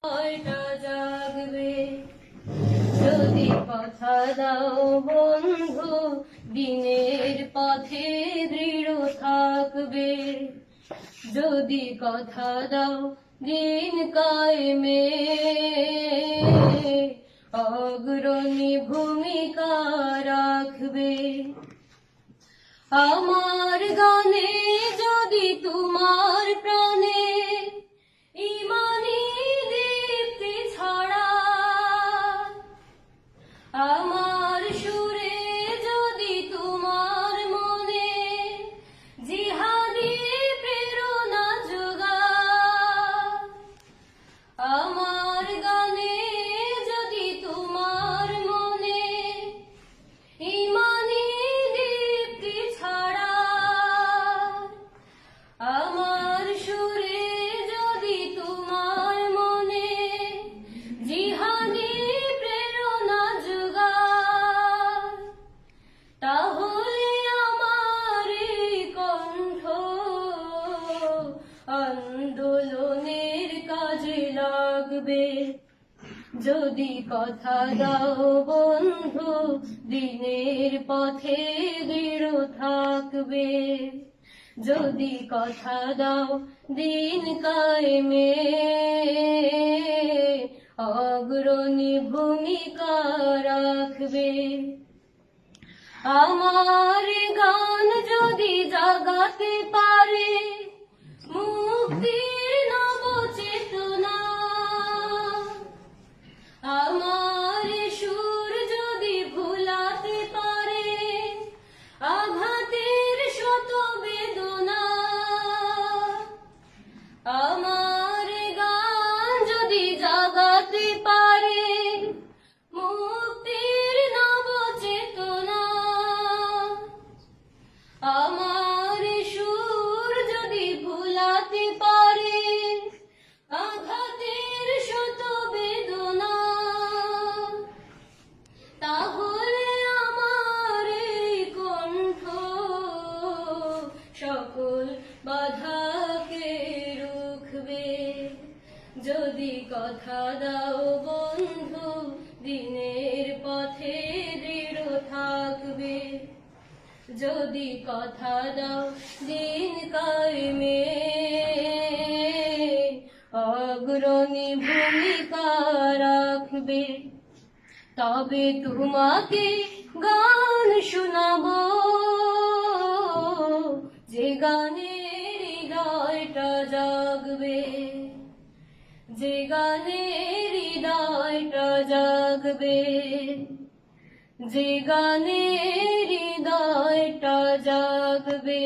হৃদয়টা জাগবে যদি কথা দাও বন্ধু, দিনের পথে দৃঢ় থাকবে। যদি কথা দাও দিন কায়েমে অগ্রণী ভূমিকা রাখবে। আমার গানে যদি তোমার প্রাণে ইমানি দীপ্তি ছড়া, আমার সুরে যদি তোমার মনে জিহাদি প্রেরণা যোগায়, আমার গানে যদি তোমার মনে ইমানি দীপ্তি ছড়া, আমার সুরে যদি তোমার মনে জিহাদি প্রেরণা যোগায়, তাহলে আমার এই কণ্ঠ আন্দোলনের কাজে লাগবে। যদি কথা দাও বন্ধু, দিনের পথে দৃঢ় থাকবে। যদি কথা দাও দিন কায়েমে অগ্রণী ভূমিকা রাখবে। আমার গান যদি জাগাতে পারে মুক্তির নব চেতনা, আমার সুর যদি ভুলাতে পারে আঘাতের শত বেদনা, আমার গান যদি জাগাতে পারে মুক্তির নব চেতনা, আমার সুর যদি ভুলাতে পারে আঘাতের শত বেদনা, তাহলে আমার এই কণ্ঠ সকল বাধাকে রুখবে। যদি কথা দাও বন্ধু, দিনের পথে দৃঢ় থাকবে। যদি কথা দাও দিন কায়েমে অগ্রণী ভূমিকা রাখবে। তবে তোমাকে গান শোনাবো, যে গানে হৃদয়টা জাগবে, যে গানে হৃদয়টা জাগবে, যে গানে হৃদয়টা জাগবে।